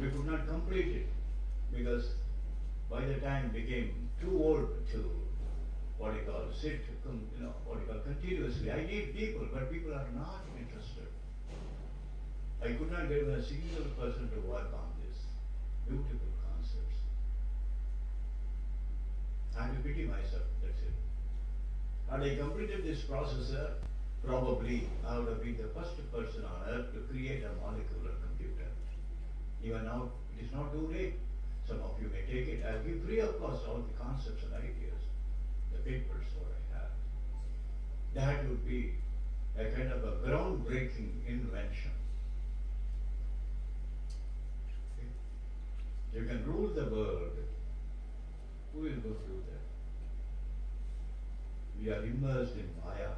We could not complete it because by the time became too old to sit, continuously. I need people, but people are not interested. I could not get a single person to work on this beautiful concepts. I have to pity myself, that's it. Had I completed this process, probably I would have been the first person on earth to create a molecular computer. Even now, it is not too late. Some of you may take it. I'll give free of cost all the concepts and ideas, the papers what I have. That would be a kind of a groundbreaking invention. Okay. You can rule the world. Who will go through that? We are immersed in Maya.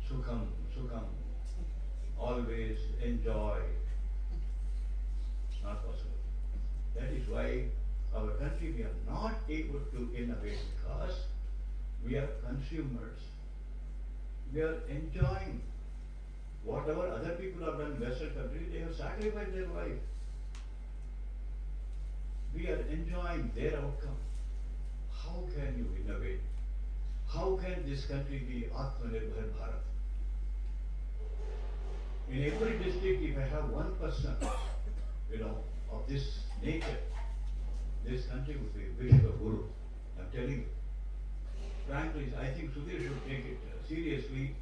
Sukham, always enjoy. Not possible. That is why our country, we are not able to innovate because we are consumers. We are enjoying whatever other people have done in Western countries, they have sacrificed their life. We are enjoying their outcome. How can you innovate? How can this country be Atmanirbhar Bharat? In every district, if I have 1%, of this nature, this country would be Vishwa Guru. I'm telling you. Frankly, I think Sudhir should take it seriously.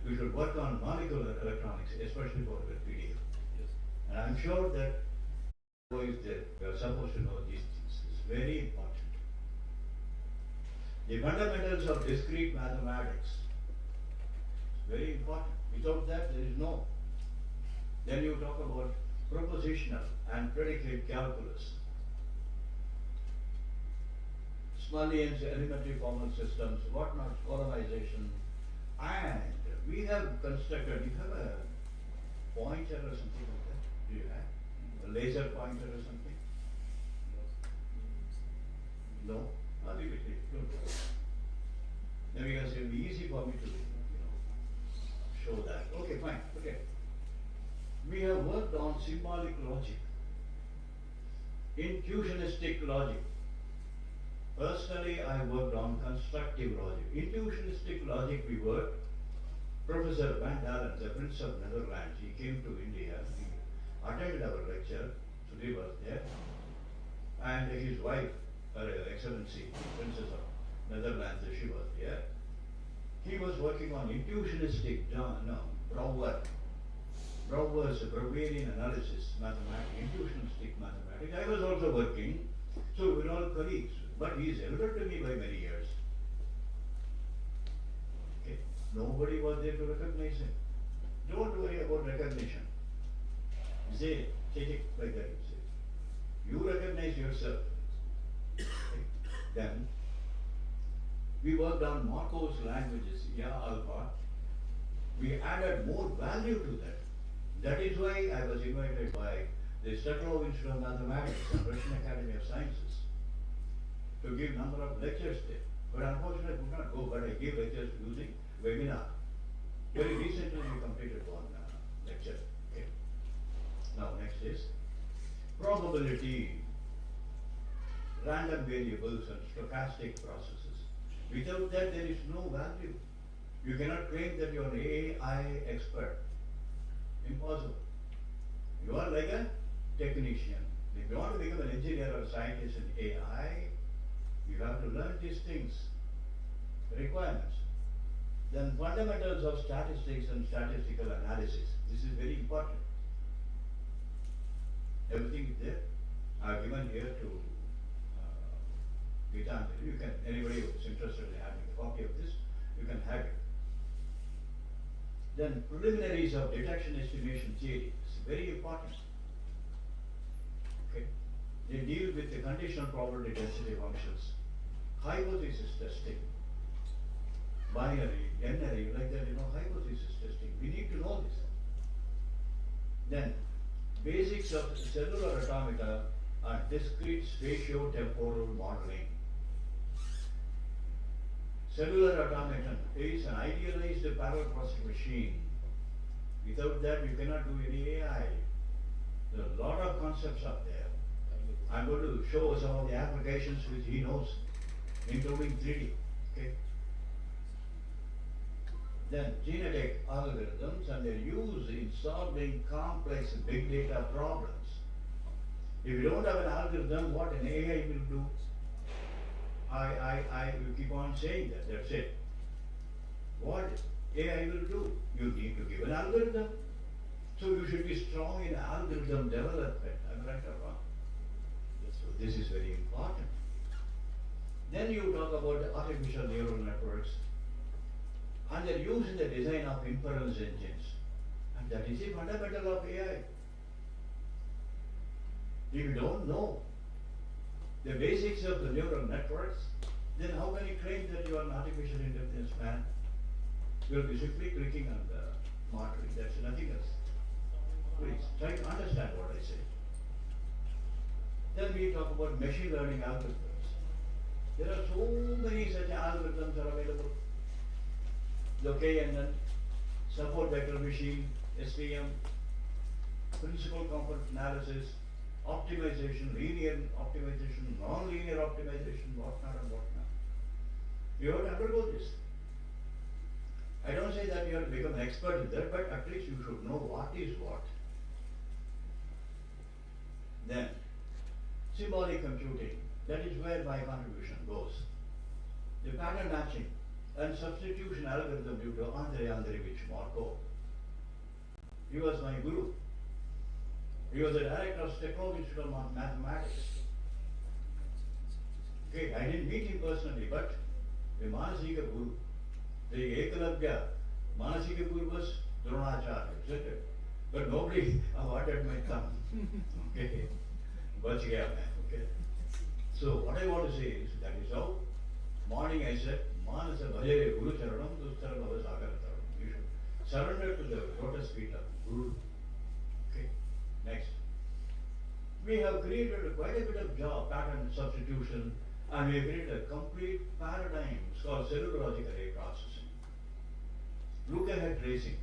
We should work on molecular electronics, especially for the PDF. Yes. And I'm sure that who is there, we are supposed to know these things. It's very important. The fundamentals of discrete mathematics is very important. Without that, there is no. Then you talk about propositional and predicate calculus. Smullyan's elementary formal systems, whatnot, polarization, and we have constructed, you have a pointer or something like that? Do you have? A laser pointer or something? No? I'll leave it here. Don't worry. Then because it will be easy for me to, show that. Okay, fine. Okay. We have worked on symbolic logic, intuitionistic logic. Personally, I worked on constructive logic. Intuitionistic logic we worked. Professor Van Dalen, the Prince of Netherlands, he came to India, he attended our lecture, Sudhir was there, and his wife, Her Excellency, Princess of Netherlands, she was there. He was working on intuitionistic, Brouwer's Brouwerian analysis, mathematics, intuitionistic mathematics. I was also working, so we were all colleagues, but he is elder to me by many years. Okay. Nobody was there to recognize him. Don't worry about recognition. Say, take it like that. Say. You recognize yourself. Okay. Then, we worked on Markov's languages, alpha. We added more value to that. That is why I was invited by the Statlow Institute of Mathematics and Russian Academy of Sciences to give number of lectures there. But unfortunately I could not go, but I gave lectures using webinar. Very recently we completed one lecture. Okay. Now next is probability, random variables and stochastic processes. Without that there is no value. You cannot claim that you are an AI expert. Impossible. You are like a technician. If you want to become an engineer or a scientist in AI, you have to learn these things, requirements. Then fundamentals of statistics and statistical analysis. This is very important. Everything is there. I have given here to Gitanjali. You can, anybody who is interested in having a copy of this, you can have it. Then preliminaries of detection estimation theory is very important. Okay. They deal with the conditional probability density functions, hypothesis testing, binary, n-ary, like that, hypothesis testing. We need to know this. Then basics of cellular automata are discrete spatio-temporal modeling. Cellular automaton is an idealized parallel processing machine. Without that, you cannot do any AI. There are a lot of of concepts are there. I'm going to show some of the applications which he knows, including 3D. Okay. Then genetic algorithms and their use in solving complex big data problems. If you don't have an algorithm, what an AI will do? I will keep on saying that, that's it. What AI will do? You need to give an algorithm. So you should be strong in algorithm development. Am I right or wrong? So this is very important. Then you talk about the artificial neural networks and their use in the design of inference engines. And that is the fundamental of AI. If you don't know the basics of the neural networks, then how can you claim that you are an artificial intelligence man? You will be simply clicking on the monitoring, that's nothing else. Please, try to understand what I say. Then we talk about machine learning algorithms. There are so many such algorithms are available. The KNN, support vector machine, SVM, principal component analysis, optimization, linear optimization, non-linear optimization, whatnot and whatnot. You have to undergo this. I don't say that you have to become an expert in that, but at least you should know what is what. Then, symbolic computing, that is where my contribution goes. The pattern matching and substitution algorithm due to Andrei Andreevich Markov. He was my guru. He was the director of Technology Institute of Mathematics. Okay, I didn't meet him personally, but the Manasika Guru, the Ekalavya, Manasika Guru was Dronacharya, isn't it? But nobody awarded my thumb. Okay, okay. So what I want to say is, that is how, morning I said, Manasa Bhajare Guru Charanam, Dustaram Avasagara Taranam. You should surrender to the lotus feet of Guru. Okay, next. We have created quite a bit of job, pattern substitution, and we have created a complete paradigm called cellular logic array processing. Look ahead tracing.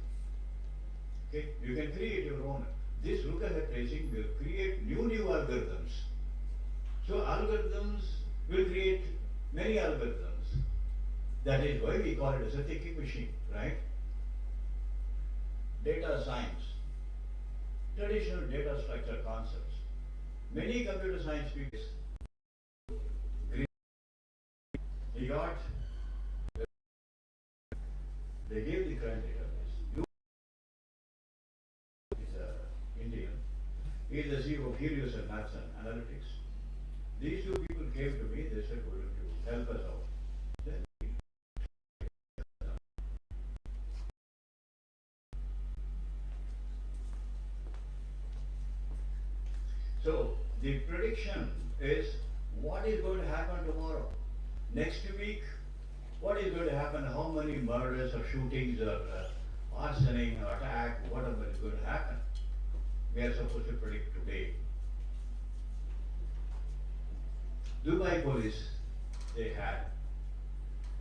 Okay, you can create your own. This look ahead tracing will create new algorithms. So algorithms will create many algorithms. That is why we call it as a thinking machine, right? Data science, traditional data structure concepts. Many computer science people, they gave the crime database. You is Indian. He is the CEO of Helios and Maths and Analytics. These two people came to me, they said, "Will you help us out?" Then so the prediction is what is going to happen tomorrow. Next week, what is going to happen, how many murders or shootings or arsoning or attack, whatever is going to happen. We are supposed to predict today. Dubai police, they had.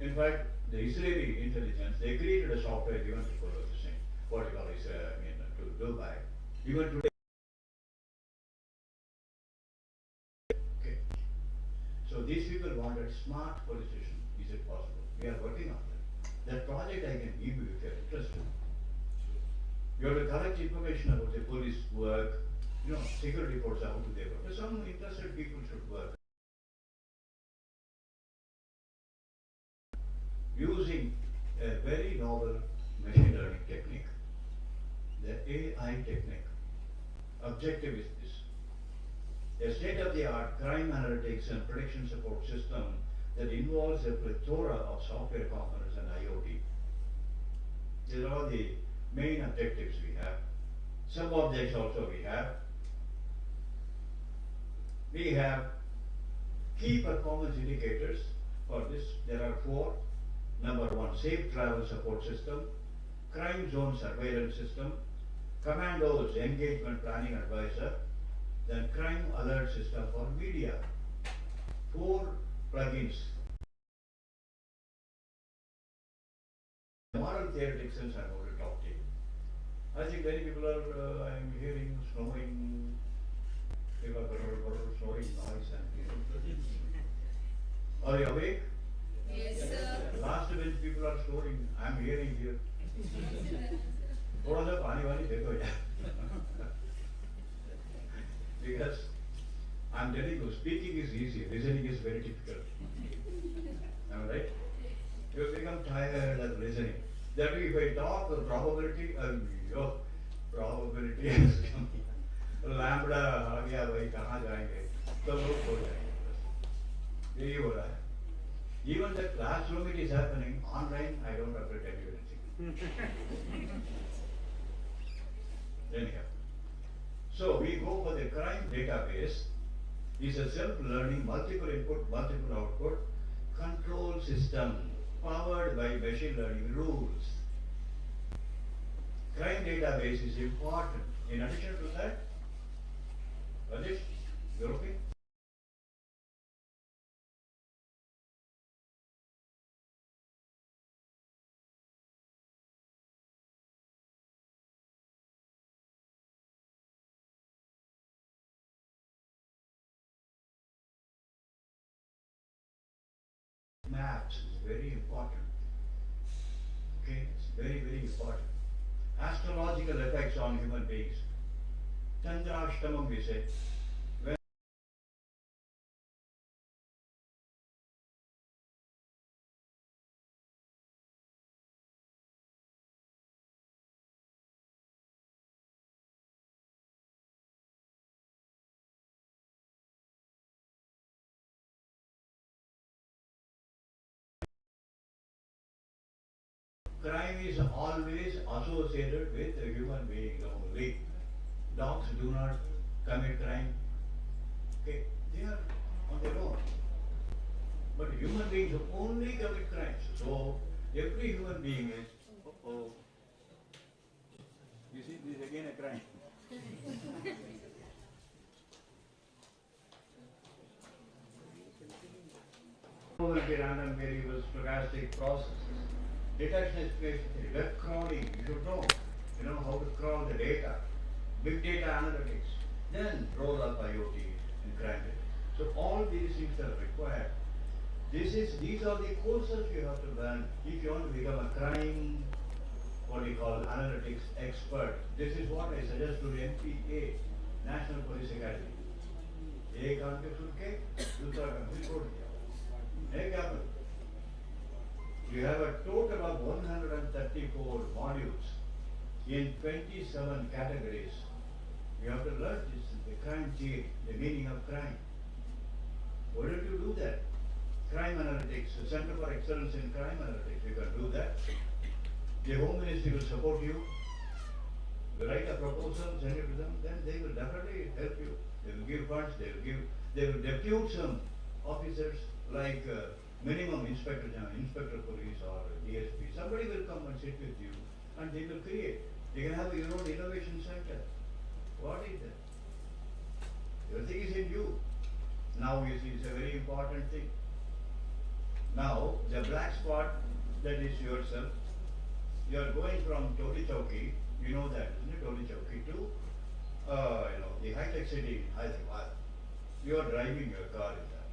In fact, the Israeli intelligence, they created a software given to follow the same, what you call is, to Dubai. Even today, okay. So these people wanted smart police station. Is it possible? We are working on that. That project I can give you if you are interested. You have to collect information about the police work, security force, how do they work. But some interested people should work. Using a very novel machine learning technique, the AI technique. Objective is this: a state-of-the-art crime analytics and prediction support system that involves a plethora of software components and IoT. These are all the main objectives we have. Some objects also we have. We have key performance indicators for this. There are 4. Number 1, safe travel support system, crime zone surveillance system, commandos engagement planning advisor, then crime alert system for media. 4 plugins. Moral theoretic sense I'm going to talk to you. I think many people are, I'm hearing, snowing, Are you awake? Yes, sir. Last bench people are snoring. I am hearing here. थोड़ा सा पानी वानी देखो यार. Because I am telling you, speaking is easy, listening is very difficult. Am I right? You become tired of listening. That if I talk the probability, your probability is coming. Lambda आ गया भाई कहाँ जाएंगे तो लोग सो जाएंगे बस यही हो रहा है. Even the classroom it is happening online. I don't have to tell you anything. Anyhow, so we go for the crime database. It's a self-learning, multiple input, multiple output control system powered by machine learning rules. Crime database is important. In addition to that, Rajesh, you're okay? Maps is very important. Okay, it's very, very important. Astrological effects on human beings. Chandrashtamam we say. When crime is always associated with a human being only. Dogs do not commit crime. Okay, they are on their own. But human beings only commit crimes. So every human being is, oh, you see, this is again a crime. Will be random variables, stochastic processes. Detection is web crawling, you should know. You know how to crawl the data. Big data analytics. Then roll up IoT and crime data. So all these things are required. These are the courses you have to learn if you want to become a crime, what we call analytics expert. This is what I suggest to the NPA, National Police Academy. एक आदमी सुन के दूसरा आदमी छोड़ दिया. एक आदमी. You have a total of 134 modules in 27 categories. You have to learn this, the crime theory, the meaning of crime. Why don't you do that? Crime analytics, the Center for Excellence in Crime Analytics, you can do that. The Home Ministry will support you. You write a proposal, send it to them, then they will definitely help you. They will give funds, they will depute some officers like minimum inspector police or DSP. Somebody will come and sit with you and they will create. They can have your own innovation center. What is that? Everything is in you. Now you see it's a very important thing. Now the black spot, that is yourself. You are going from Toli Chowki, you know that, isn't it? Toli Chowki to the high-tech city in Hyderabad. You are driving your car in that.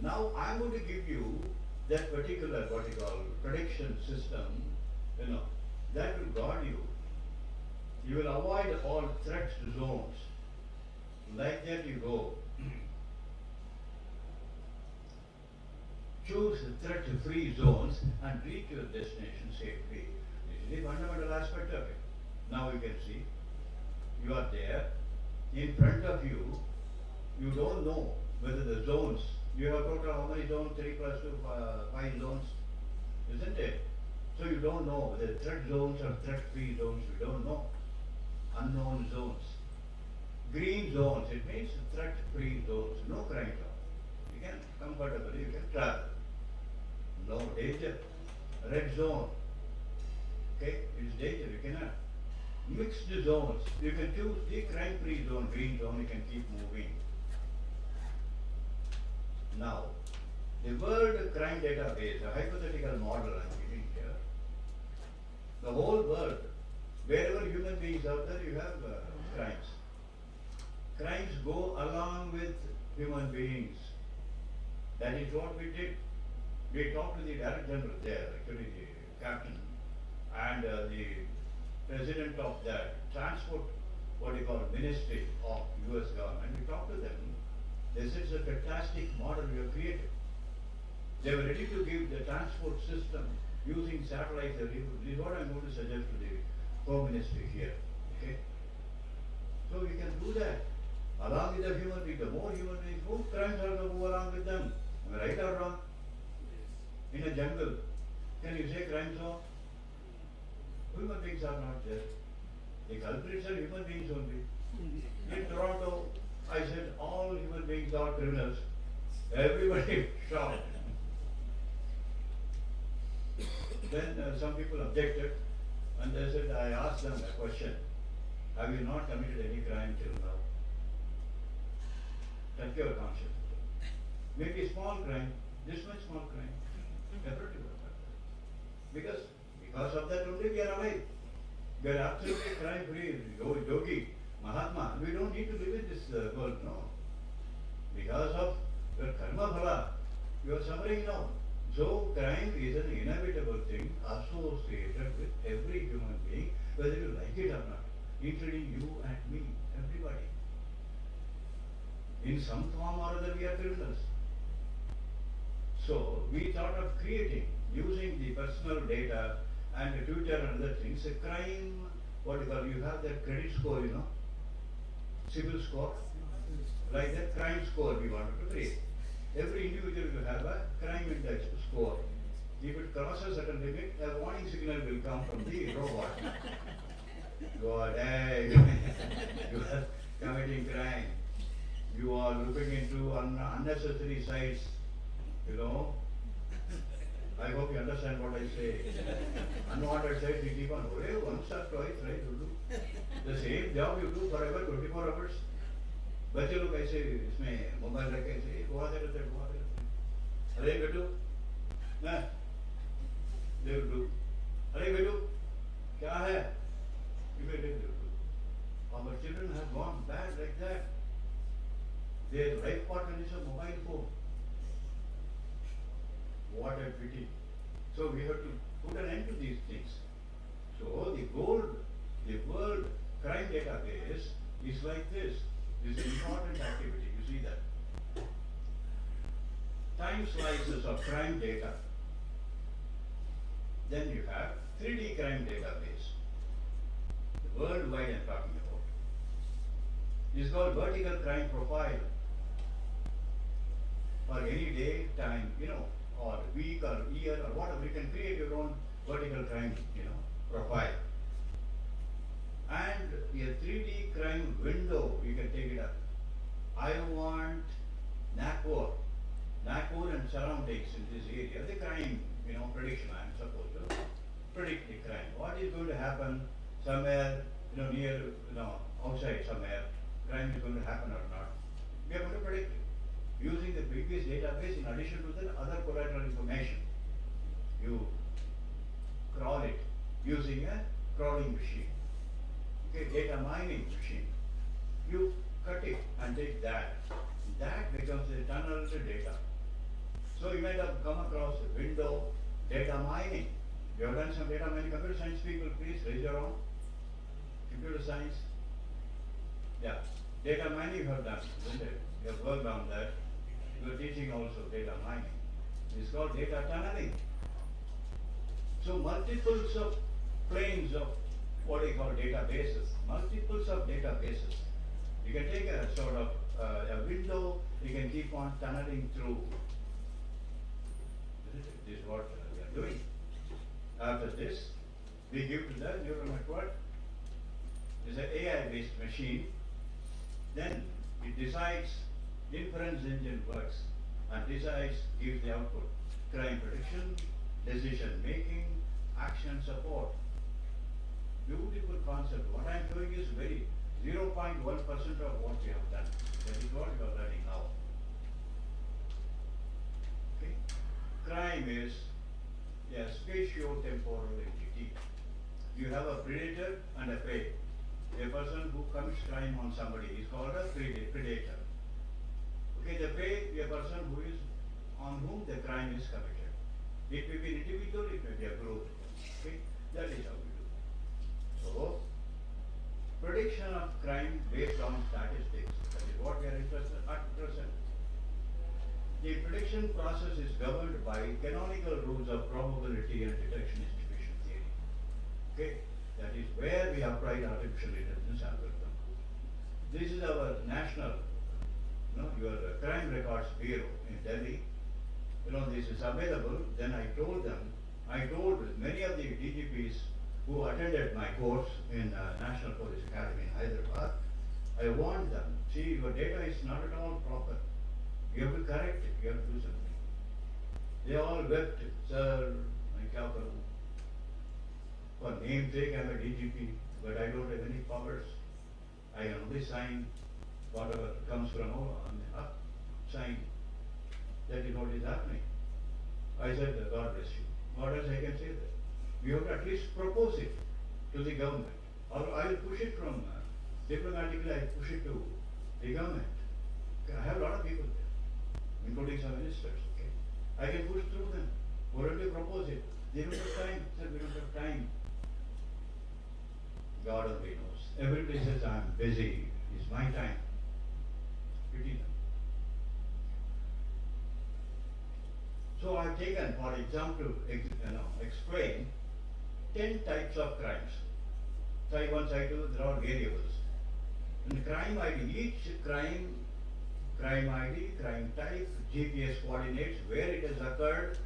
Now I am going to give you that particular what you call prediction system, that will guard you. You will avoid all threat zones. Like that you go. Choose threat-free zones and reach your destination safely. This is the fundamental aspect of it. Now you can see, you are there. In front of you, you don't know whether the zones, you have total how many zones, 3 plus 2, 5 zones, isn't it? So you don't know whether threat zones or threat-free zones, you don't know. Unknown zones. Green zones, it means threat-free zones, no crime zone. You can comfortably, you can travel. No danger. Red zone, okay, it's danger, you cannot. Mixed zones, you can choose the crime-free zone, green zone, you can keep moving. Now, the World Crime Database, a hypothetical model I am giving here. The whole world, wherever human beings are there, you have crimes. Crimes go along with human beings. That is what we did. We talked to the Director General there, actually the captain, and the president of the transport, what you call, ministry of US government. We talked to them. They said it's a fantastic model we have created. They were ready to give the transport system using satellites. This is what I'm going to suggest to the Home Ministry here. Okay? So we can do that. Along with the human being, the more human beings, more crimes are to move along with them. Am I right or wrong? In a jungle, can you say crime zone? Human beings are not there. The culprits are human beings only. In Toronto, I said all human beings are criminals. Everybody shocked. Then some people objected, and they said, I asked them a question. Have you not committed any crime till now? Touch your conscience. Maybe a small crime, this much small crime. Everything was like that. Because of that only we are alive. We are absolutely crime free. Yogi, Mahatma, we don't need to live in this world, no. Because of your karma phala, you are suffering now. So crime is an inevitable thing associated with every human being, whether you like it or not, including you and me, everybody. In some form or other we are criminals. So we thought of creating, using the personal data and Twitter and other things, a crime, what you call, you have that credit score, you know, civil score, like that crime score we wanted to create. Every individual will have a crime index score. If it crosses a certain limit, a warning signal will come from the robot. You are, hey, you are committing crime. You are looking into unnecessary sites, you know. I hope you understand what I say. Unwanted sites, you keep on, once or twice, right, you do. The same job you do forever, 24 hours. बच्चे लोग ऐसे इसमें mobile रख के ऐसे गोवा दे रहते अरे बेटू ना दे बेटू अरे बेटू क्या है our children have gone bad like that. Their life partner is a mobile phone. What a pity. So we have to put an end to these things. So the world crime database is like this. This is important activity, you see that. Time slices of crime data. Then you have 3D crime database. The worldwide I'm talking about. This is called vertical crime profile. For any day, time, you know, or week or year or whatever, you can create your own vertical crime, you know, profile. And a 3D crime window, you can take it up. I want Nagpur and surroundings in this area, the crime, you know, prediction, I am supposed to predict the crime. What is going to happen somewhere, you know, near, you know, outside somewhere, crime is going to happen or not. We are going to predict it using the previous database in addition to the other collateral information. You crawl it using a crawling machine. Okay, data mining machine. You cut it and take that. That becomes a tunnel to data. So you might have come across a window, data mining. You have done some data mining. Computer science people, please raise your hand. Computer science. Yeah. Data mining you have done, isn't it? You have worked on that. You are teaching also data mining. It's called data tunneling. So multiples of planes of what they call databases, multiples of databases. You can take a sort of a window, you can keep on tunneling through. This is what we are doing. After this, we give to the neural network. It's an AI-based machine. Then it decides, inference engine works and decides, gives the output. Crime prediction, decision making, action support. Beautiful concept. What I am doing is very 0.1% of what we have done. That is what we are learning now. Okay. Crime is a spatio-temporal entity. You have a predator and a prey. A person who commits crime on somebody is called a predator. Okay, the prey, a person who is on whom the crime is committed. It may be an individual, it may be a group. Okay? That is how we do. So, prediction of crime based on statistics, that is what we are interested in at present. The prediction process is governed by canonical rules of probability and detection distribution theory. Okay? That is where we applied artificial intelligence algorithm. This is our national, your crime records bureau in Delhi. This is available. Then I told many of the DGPs who attended my course in National Police Academy in Hyderabad, I warned them, see, your data is not at all proper. You have to correct it, you have to do something. They all wept, sir, I kya karu? For namesake, I am a DGP, but I don't have any powers. I can only sign whatever comes from up, sign. That is what is happening. I said, God bless you. What else I can say there? You have to at least propose it to the government. Or I will push it from, diplomatically I push it to the government. Okay, I have a lot of people there, including some ministers. Okay, I can push through them. Why don't you propose it? They don't have time. Sir, we don't have time. God only knows. Everybody says, I'm busy. It's my time. Pity them. So I've taken, for example, to explain 10 types of crimes. Type 1, type 2, there are variables. In crime ID, each crime ID, crime type, GPS coordinates, where it has occurred,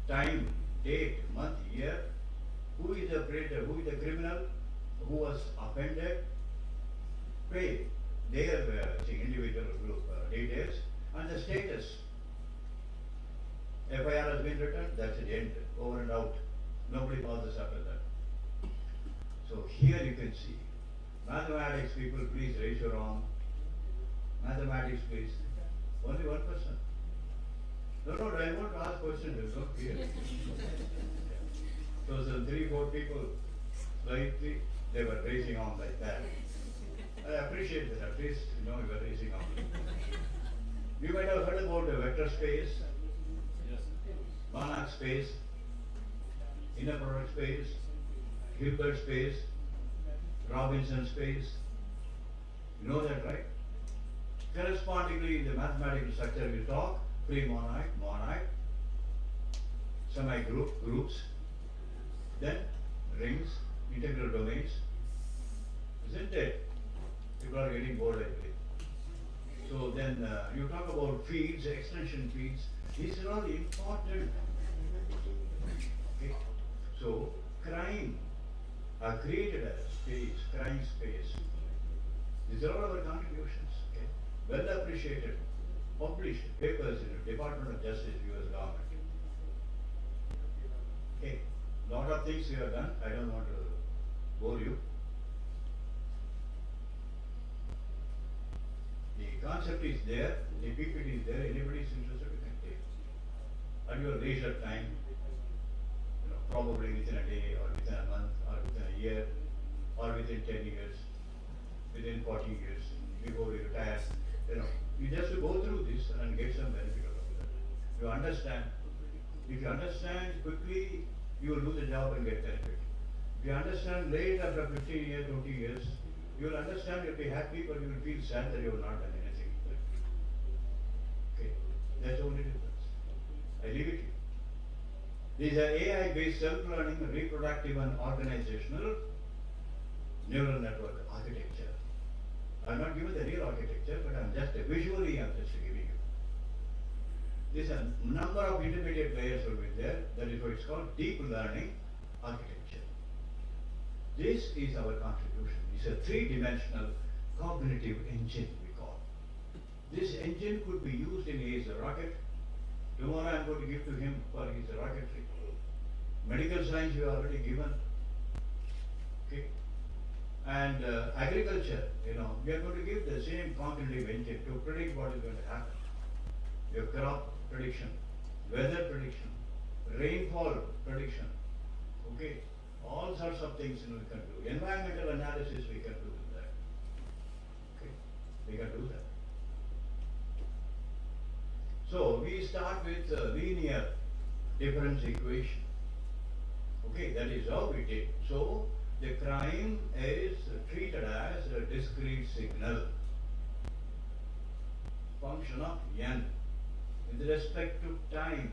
time, date, month, year, who is the predator, who is the criminal, who was offended, pay their individual group details, and the status. FIR has been written, that's the end, over and out. Nobody bothers after that. So here you can see, mathematics people, please raise your arm. Mathematics please. Only one person. No, I want to ask questions, don't fear. So some 3-4 people, slightly, they were raising on like that. I appreciate that, at least you were raising on. You might have heard about the vector space, Banach space, inner product space, Hilbert space, Robinson space. You know that, right? Correspondingly, in the mathematical structure we talk pre-monoid, monoid, semi-group, groups, then rings, integral domains. Isn't it? People are getting bored, I believe. So then you talk about fields, extension fields. These are all important. Okay. So crime are created as space, crime space. These are all our contributions. Okay. Well appreciated, published papers in the Department of Justice, US government. Okay. Lot of things we have done. I don't want to bore you. The concept is there, the PPT is there, anybody is interested, you can take. At your leisure time, probably within a day, or within a month, or within a year, or within 10 years, within 40 years, before you retire, you just go through this and get some benefit out of that. You understand. If you understand quickly, you will do the job and get benefit. If you understand late after 15 years, 20 years, you will understand, you'll be happy, but you will feel sad that you have not done anything. Okay, that's the only difference. I leave it to you. These are AI-based self-learning, reproductive and organizational neural network architecture. I'm not giving the real architecture, but I'm just giving you. There's a number of intermediate layers will be there. That is what it's called deep learning architecture. This is our contribution. It's a 3-dimensional cognitive engine, we call. This engine could be used in as a rocket. Tomorrow I'm going to give to him for his rocketry. Medical science we have already given. Okay. And agriculture, we are going to give the same cognitive engine to predict what is going to happen. Your crop prediction, weather prediction, rainfall prediction. Okay. All sorts of things we can do. Environmental analysis we can do with that. Okay. We can do that. So we start with linear difference equation. Okay, that is how we did. So the crime is treated as a discrete signal, function of n. With respect to time,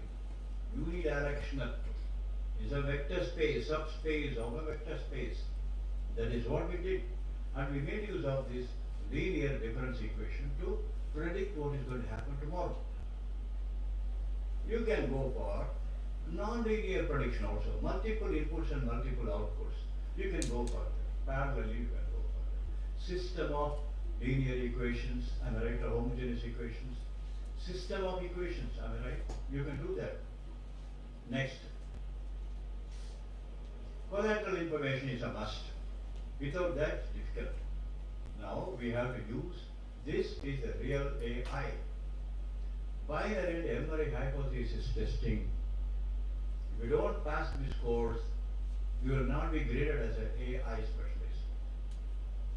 unidirectional, is a vector space, subspace of a vector space. That is what we did. And we made use of this linear difference equation to predict what is going to happen tomorrow. You can go for non-linear prediction also, multiple inputs and multiple outputs. You can go for that. Parallelly you can go for that. System of linear equations, am I right, or homogeneous equations. System of equations, am I right? You can do that. Next. Collateral information is a must. Without that, it's difficult. Now we have to use, this is the real AI. Binary and memory hypothesis testing. If you don't pass this course, you will not be graded as an AI specialist.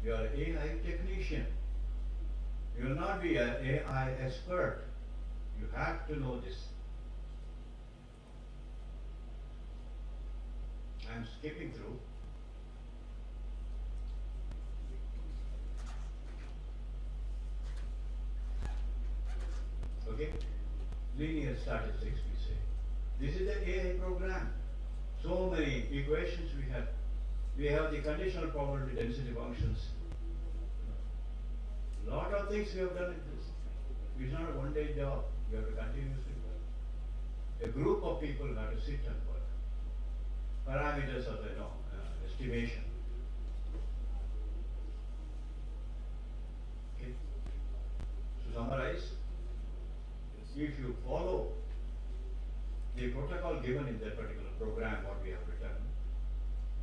You are an AI technician. You will not be an AI expert. You have to know this. I am skipping through. Okay? Linear statistics, we say. This is the AI program. So many equations we have. We have the conditional probability density functions. Lot of things we have done in this. It's not a one-day job. You have to continuously work. A group of people have to sit and work. Parameters of the estimation. Okay. To summarize, if you follow the protocol given in that particular program, what we have written,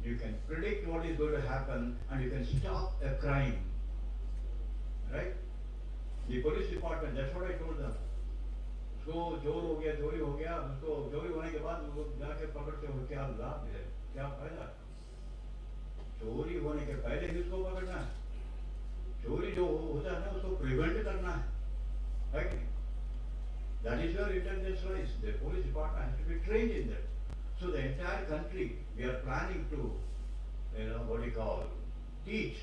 you can predict what is going to happen and you can stop a crime. Right? The police department, that's what I told them. उसको चोर हो गया, चोरी हो गया, उसको चोरी होने के बाद वो जाके पकड़ते हो, क्या लाभ है, क्या फायदा? चोरी होने के पहले ही उसको पकड़ना है. चोरी जो होता है ना, उसको प्रिवेंट करना है, है कि नहीं? That is where intelligence lies. The police department has to be trained in that. So the entire country, we are planning to, what do you call, teach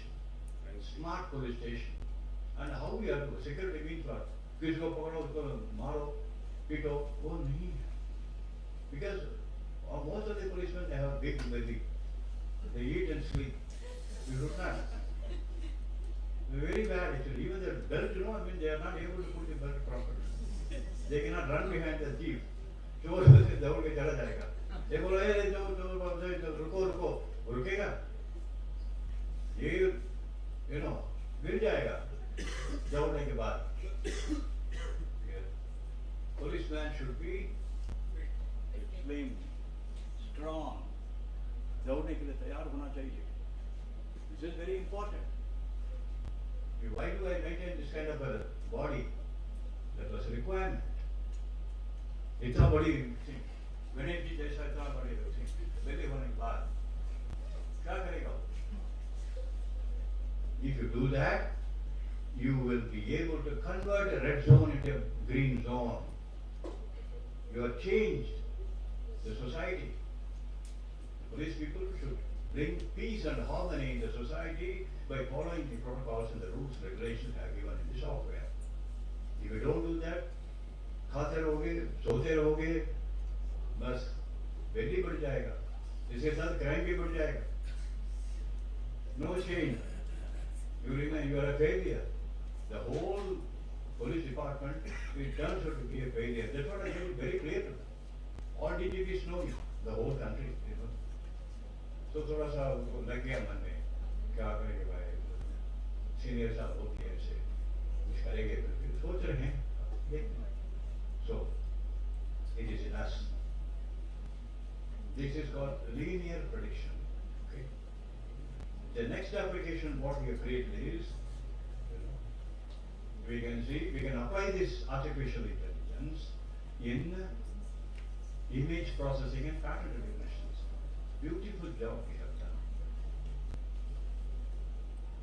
smart police station. And how we are doing. Security means what? किसको पकड़ो, उसको मारो, पीटो, वो नहीं है. Because most of the policemen, they have big belly. They eat and sleep. You should not. Very bad actually. Even their belt, they are not able to put the belt properly. They cannot run behind the thief. चोर से दौड़ के चला जाएगा. ये बोलो ये चोर रुको रुको, रुकेगा. ये गिर जाएगा दौड़ने के बाद. Policeman should be slim, strong. दौड़ने के लिए तैयार होना चाहिए. This is very important. Why do I maintain this kind of a body? That was a requirement. इतना बड़ी गणेश जी जैसा इतना बड़े बेले होने के बाद क्या करेगा? If you do that, you will be able to convert a red zone into a green zone. You have changed the society. The police people should bring peace and harmony in the society by following the protocols and the rules and regulations have given in the software. If you don't do that, खाते रहोगे, सोते रहोगे, बस बेली बढ़ जाएगा. इसके साथ crime भी बढ़ जाएगा. No change. You remain, you are a failure. The whole police department, it turns out to be a failure. That's what I made it very clear to them. All DGPs know you, the whole country. So थोड़ा सा लग गया मन में, क्या करेंगे भाई? Senior साहब होती है ऐसे, कुछ करेंगे फिर सोच रहे हैं. So, it is in us. This is called linear prediction. Okay. The next application, what we have created is, we can see, we can apply this artificial intelligence in image processing and pattern recognition. Beautiful job we have done.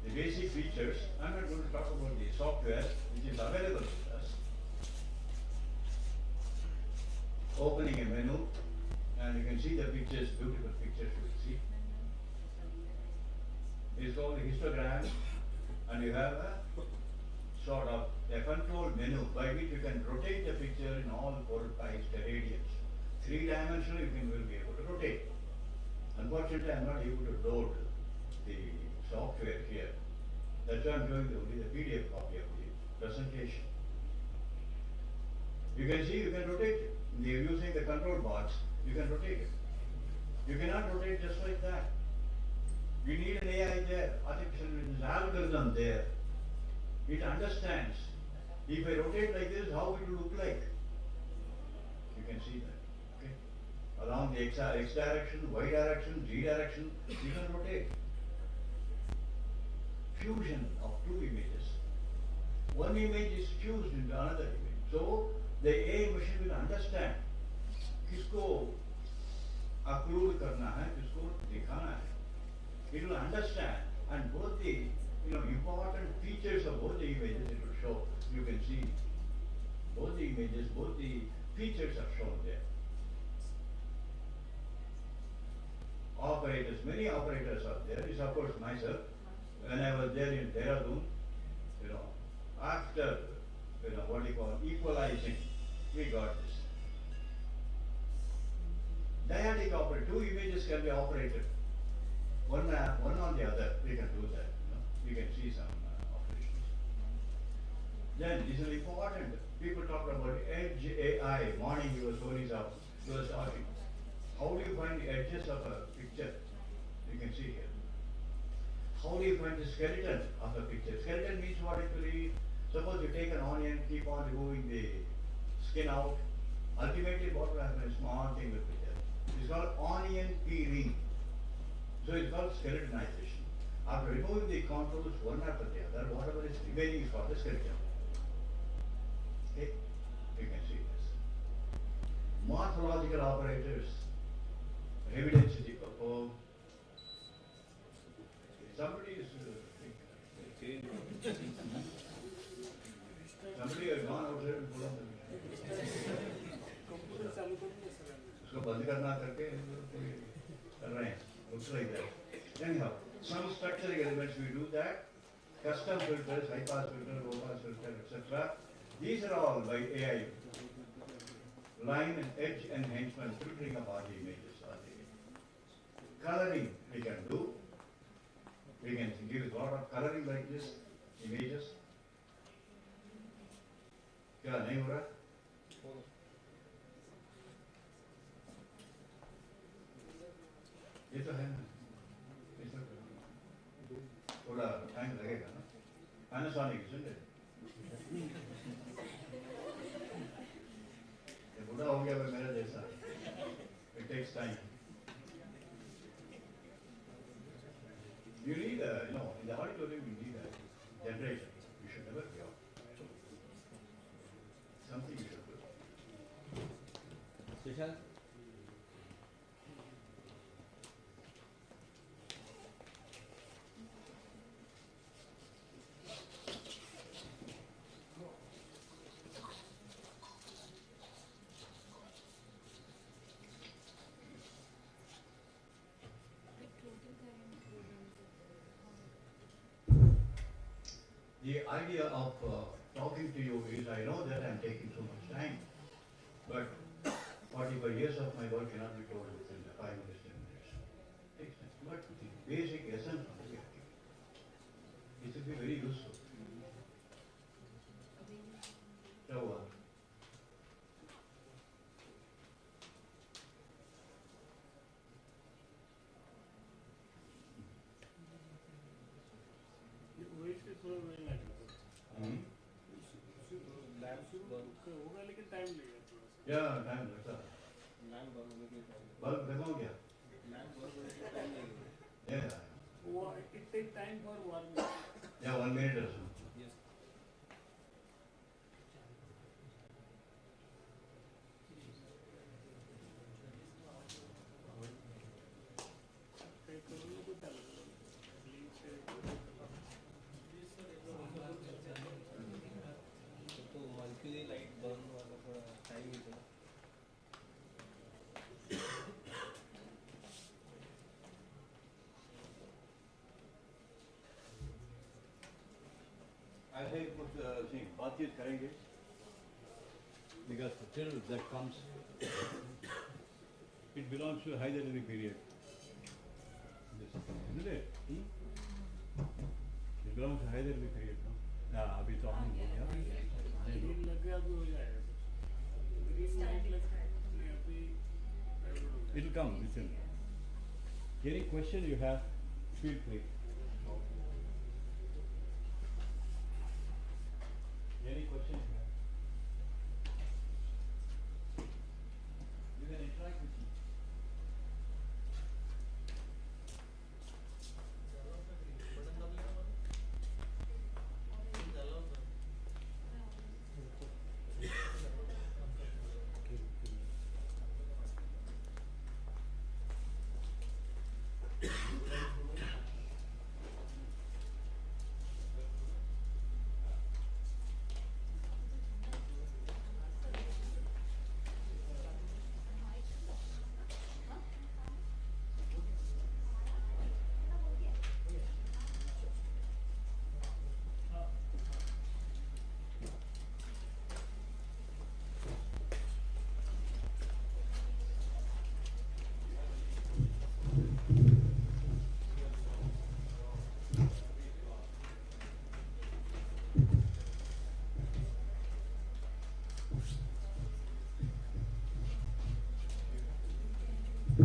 The basic features, I'm not going to talk about the software which is available with us. opening a menu, and you can see the pictures, beautiful pictures you will see. It's called a histogram, and you have a sort of a control menu by which you can rotate the picture in all 4 or 5 radians. 3-dimensional you will be able to rotate. Unfortunately, I am not able to load the software here. That's why I am doing only the PDF copy of the presentation. You can see you can rotate it. If you are using the control box, you can rotate it. You cannot rotate just like that. You need an AI there, artificial intelligence algorithm there. It understands. If I rotate like this, how it will look like. You can see that. Okay? Along the X direction, Y direction, Z direction, you can rotate. Fusion of 2 images. One image is fused into another image. So the AI machine will understand किसको upload करना है, किसको दिखाना है. It will understand, and both the important features of both the images it will show. You can see both the images, both the features are shown there. Operators, many operators are there. It's of course myself. When I was there in Dehradun, after what you call equalizing, we got this. Dyadic operator, 2 images can be operated. One on the other, we can do that. We can see some operations. Then this is important. People talk about edge AI. Morning he was talking. How do you find the edges of a picture? You can see here. How do you find the skeleton of a picture? Skeleton means what actually? Suppose you take an onion, keep on removing the skin out. Ultimately, what will happen? A small thing will be there. It's called onion peeling. So it's called skeletonization. After removing the contours one after the other, whatever is remaining is called the skeleton. Okay? You can see this. Morphological operators, evidence is equal. Somebody is somebody has gone outside and pulled on the उसको बंद करना करके कर रहे हैं. Looks like that. Anyhow, some structuring elements we do that. Custom filters, high pass filter, low pass filter, etc. These are all by AI. Line and edge enhancement, filtering of all the images. Coloring we can do. We can give a lot of coloring like this, images. क्या नहीं हो रहा? ये तो है ना, थोड़ा time लगेगा ना. Panasonic, isn't it? ये बुढ़ा हो गया वो मेरा जैसा. It takes time. You need in the auditorium you need a generator. You should never be off. Something you should do. Vishal? The idea of talking to you is, I know that I'm taking so much time, but 45 years of my work cannot be told within 5 minutes, 10 minutes. It takes time. But the basic essence of the activity, it will be very useful. So, होगा लेकिन time लगेगा थोड़ा सा. yeah, time लगता है. Bulb खत्म हो गया. Yeah. It take time for 1 minute. Yeah, 1 minute or so. Yes. तो monthly light burn वाला थोड़ा time ही था. है कुछ बातचीत करेंगे because till that comes it belongs to Hyderabad period. Isn't it? It belongs to Hyderabad period, no? Yeah, अभी तो हम हो गया. ग्रीन लग गया तो हो जाएगा. ग्रीन लाइट लग नहीं अभी. It will come within. Any question you have, feel free. Any question you have? You can interact with me.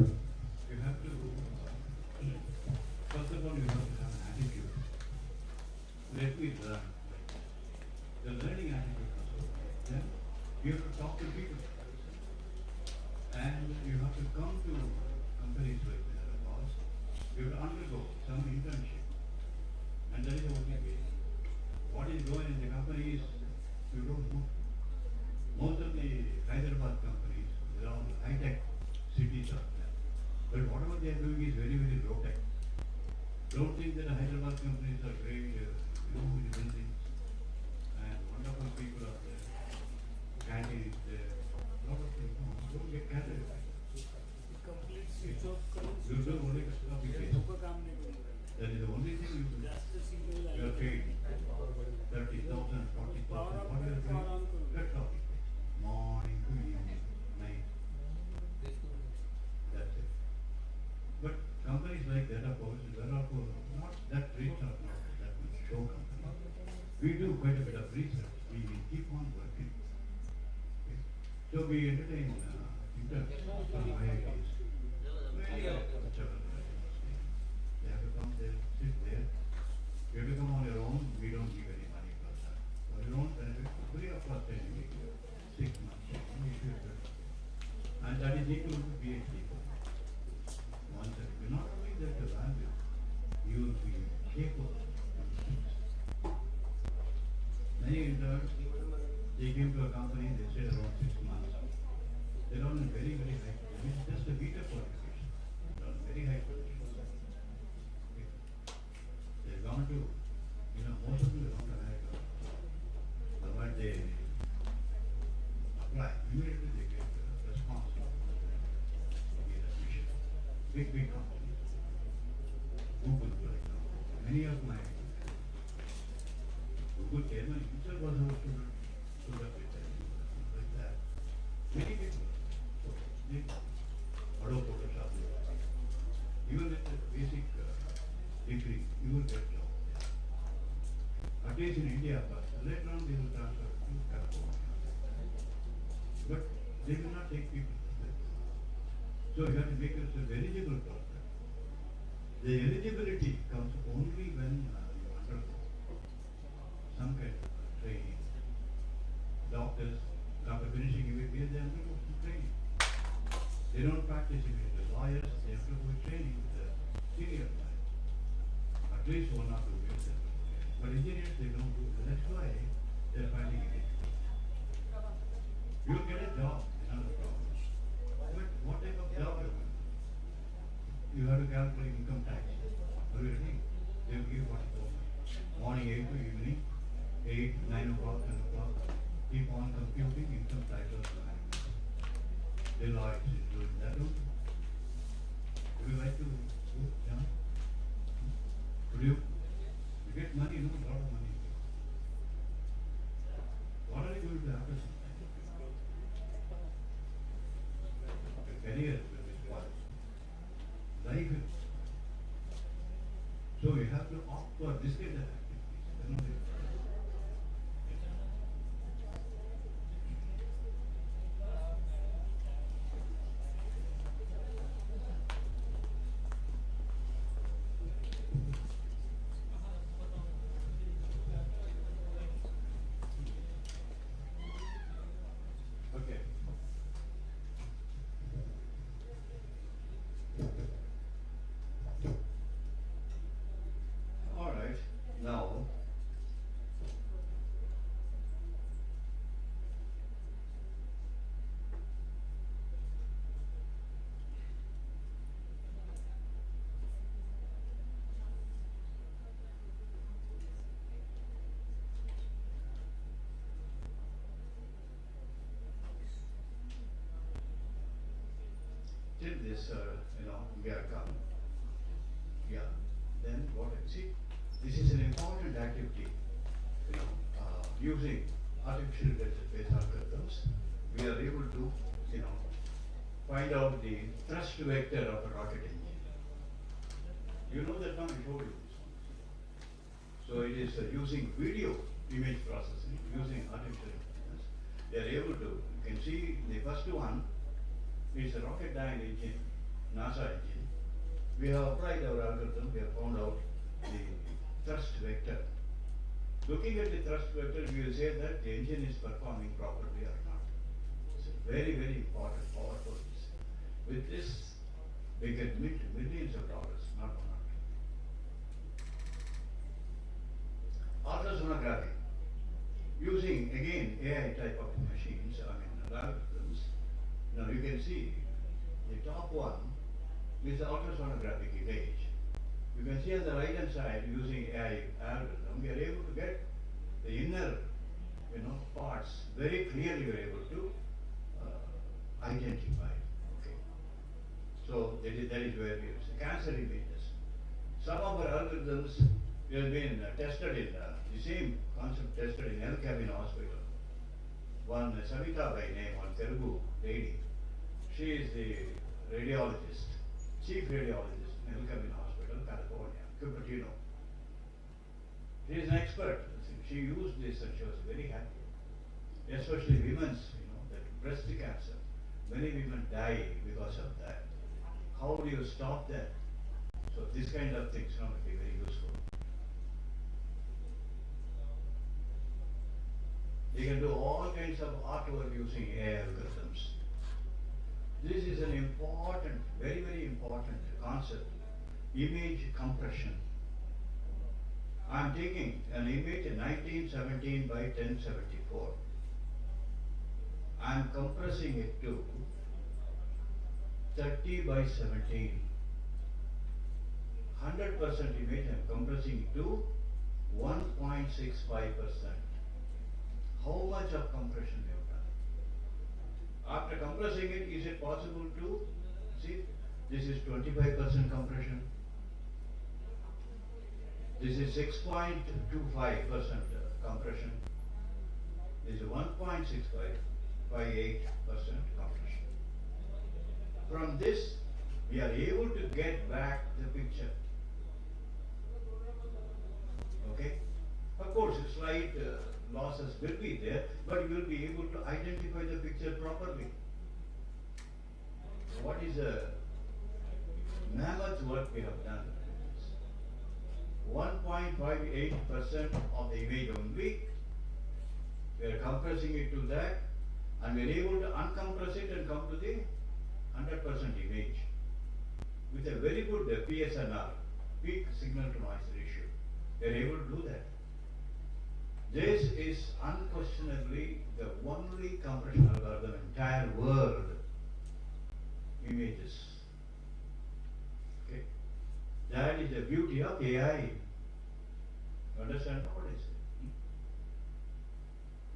You have to, first of all, you have to have an attitude. Let me learn. The learning attitude also. Then you have to talk to people. And you have to come to companies like ours. You have to undergo some internship. And that is the only way. What is going in the companies, you don't know. Most of the Hyderabad companies, they are all high-tech cities are there. But whatever they are doing is very, very low-tech. Don't think that Hyderabad companies are great, huge buildings, and wonderful people are there. Canteens there, a lot of things. No, don't get carried away. Complete switch off करो. You do only copy paste. ऊपर काम नहीं करूँगा. That is the only thing you do. जास्त single You are paid 30,000, 40,000, what you are paid? That's copy paste. Morning to evening, night. That's it. But companies like that are not that rich or not that much show company. We do quite a bit of research. We keep on working. Okay. So we entertain interns from IITs. Many of whichever they have to come there, sit there. You have to come on your own. We don't give any money for that. On your own, free of cost anyway. 6 months. And that is equal to PhD. Once again, not only that the value, you will be capable of things. Many interns, they came to a company, they stayed around 6 months. They're on a very, very high position. It's just a beta qualification. They're on very high position. Okay. They've gone to, most of them have gone to America. But when they apply, immediately they get a response. They get admission. Big companies. Google, for example. Many of my Google chairman himself was our student with like that. Many people. Adobe Photoshop. Even with the basic degree, you will get job. At least in India, but later on they will transfer to California. But they will not take people. So you have to make yourself eligible for that. The eligibility comes only when you undergo some kind of training. Doctors, after finishing MBBS, they undergo some training. They don't practice immediately. Lawyers, they have to go training with the senior lawyer. At least 1 or 2 years. But engineers, they don't do that. That's why they're finding it difficult. You'll get a job, another problem. But what type of job you want? You have to calculate income tax. Everything. They will give 40,000. Morning 8 to evening, 8, 9 o'clock, 10 o'clock. Keep on computing income tax or Deloitte is doing that. Would you like to go, John? Would you? You get money, no? A lot of money. will happen. The career will be spoiled. Life will. So we have to opt for this kind of activities. Okay. All right. Now, till this, we are come. Yeah. Then what I see, this is an important activity. Using artificial intelligence-based algorithms, we are able to, find out the thrust vector of a rocket engine. You know that now, I told you this one. So it is using video image processing, using artificial intelligence. They are able to, you can see the first one is a Rocketdyne engine, NASA engine. We have applied our algorithm, we have found out the thrust vector. Looking at the thrust vector, we will say that the engine is performing properly or not. It's a very, very important, powerful. With this, they get millions of dollars, not one. Ultrasonography, using again AI type of machines, algorithms. Now you can see the top one is the ultrasonographic image. You can see on the right hand side, using AI algorithm, we are able to get the inner, parts very clearly. We are able to identify. Okay. So that is where we use cancer images. Some of our algorithms have been tested in the same concept tested in El Cabin Hospital. One Savita by name, one Telugu lady. She is the radiologist, chief radiologist in El Cabin Hospital, California, Cupertino. She is an expert. She used this and she was very happy. Especially women's, that breast cancer. Many women die because of that. How do you stop that? So this kind of things will be very useful. They can do all kinds of artwork using AI algorithms. This is an important, very, very important concept, image compression. I am taking an image in 1917 by 1074. I am compressing it to 30 by 17. 100% image I am compressing it to 1.65%. How much of compression we have done? After compressing it, is it possible to see? This is 25% compression. This is 6.25% compression. This is 1.6558% compression. From this, we are able to get back the picture. Okay? Of course, slight losses will be there, but you will be able to identify the picture properly. What is a mammoth work we have done? 1.58% of the image only. We are compressing it to that, and we are able to uncompress it and come to the 100% image with a very good PSNR, peak signal to noise ratio. We are able to do that. This is unquestionably the only compression algorithm in the entire world. Images. Okay. That is the beauty of AI. You understand what I say?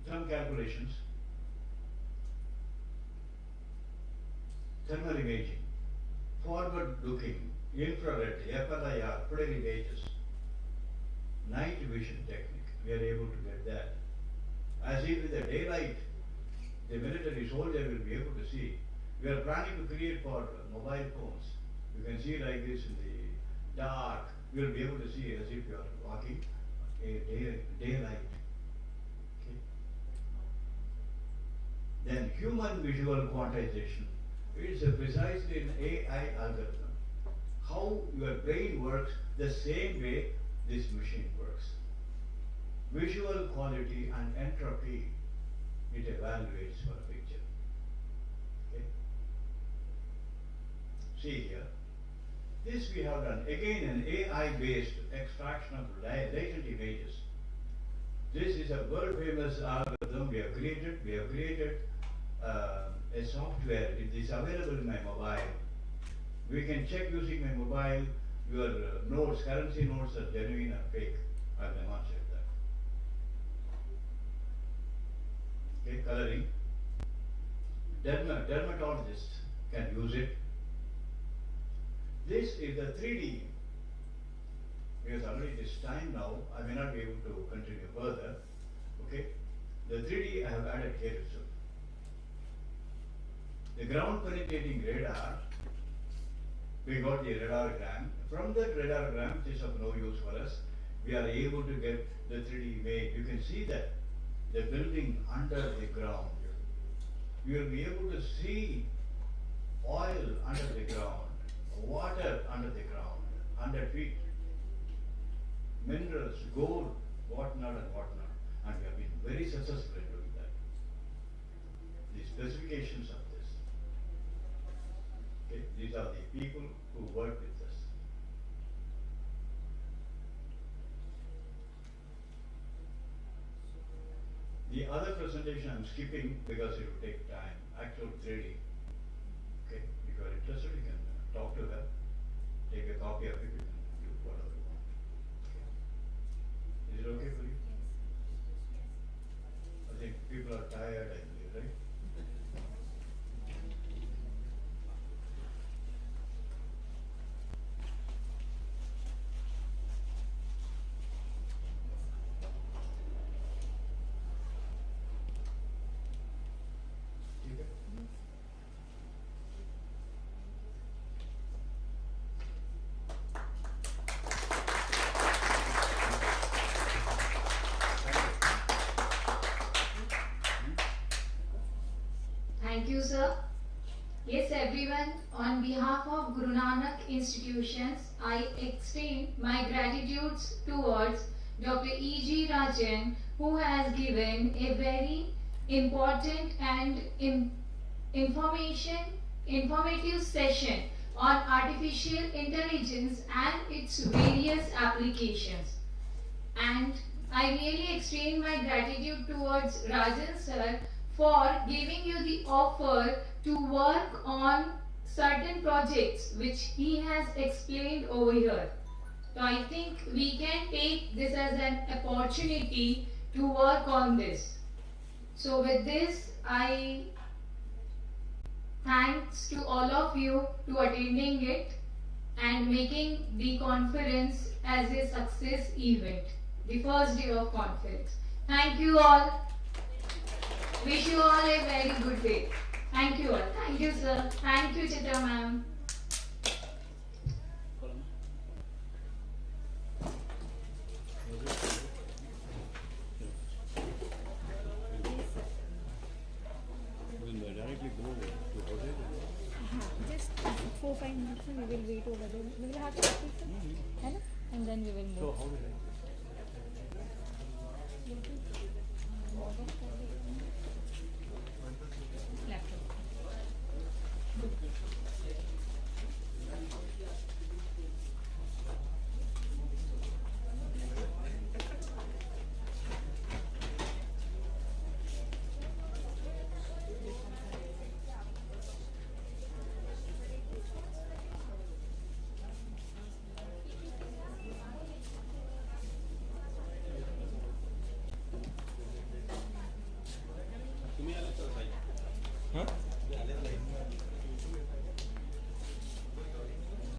Some calculations. Thermal imaging, forward looking, infrared, FLIR, FLIR images, night vision technique. We are able to get that. as if with the daylight, the military soldier will be able to see. We are planning to create for mobile phones. You can see like this in the dark. You will be able to see as if you are walking daylight. Okay. Then human visual quantization. It is precisely an AI algorithm. How your brain works the same way this machine works. Visual quality and entropy, it evaluates for a picture. Okay. See here, this we have done again an AI-based extraction of latent images. This is a world famous algorithm we have created. We have created a software. It is available in my mobile. We can check using my mobile your notes, currency notes are genuine or fake. I'll demonstrate that. Okay, coloring. Dermatologists can use it. This is the 3D. Because already it is time now, I may not be able to continue further. Okay, the 3D I have added here itself. The ground penetrating radar, we got the radargram. From that radargram, which is of no use for us, we are able to get the 3D image. You can see that the building under the ground. You will be able to see oil under the ground, water under the ground, 100 feet, minerals, gold, whatnot and whatnot. And we have been very successful in doing that. The specifications of this. Okay, these are the people who work with us. The other presentation I'm skipping because it will take time. Actual 3D. Okay, if you are interested, you can talk to her, take a copy of it, you can do whatever you want. Okay. Is it okay for you? I think people are tired, I believe, right? Thank you, sir. Yes, everyone, on behalf of Guru Nanak institutions, I extend my gratitude towards Dr. E.G. Rajan, who has given a very important and informative session on artificial intelligence and its various applications. And I really extend my gratitude towards Rajan sir for giving you the offer to work on certain projects which he has explained over here. So I think we can take this as an opportunity to work on this. So with this, I thanks to all of you to attending it and making the conference as a success event, the first day of conference. Thank you all. Wish you all a very good day. Thank you all. Thank you, sir. Thank you, Chitra ma'am. Directly go to hotel. Just 4-5 minutes and we will wait over there. We will have to speak, and then we will move. So how will I? Laptop. Huh?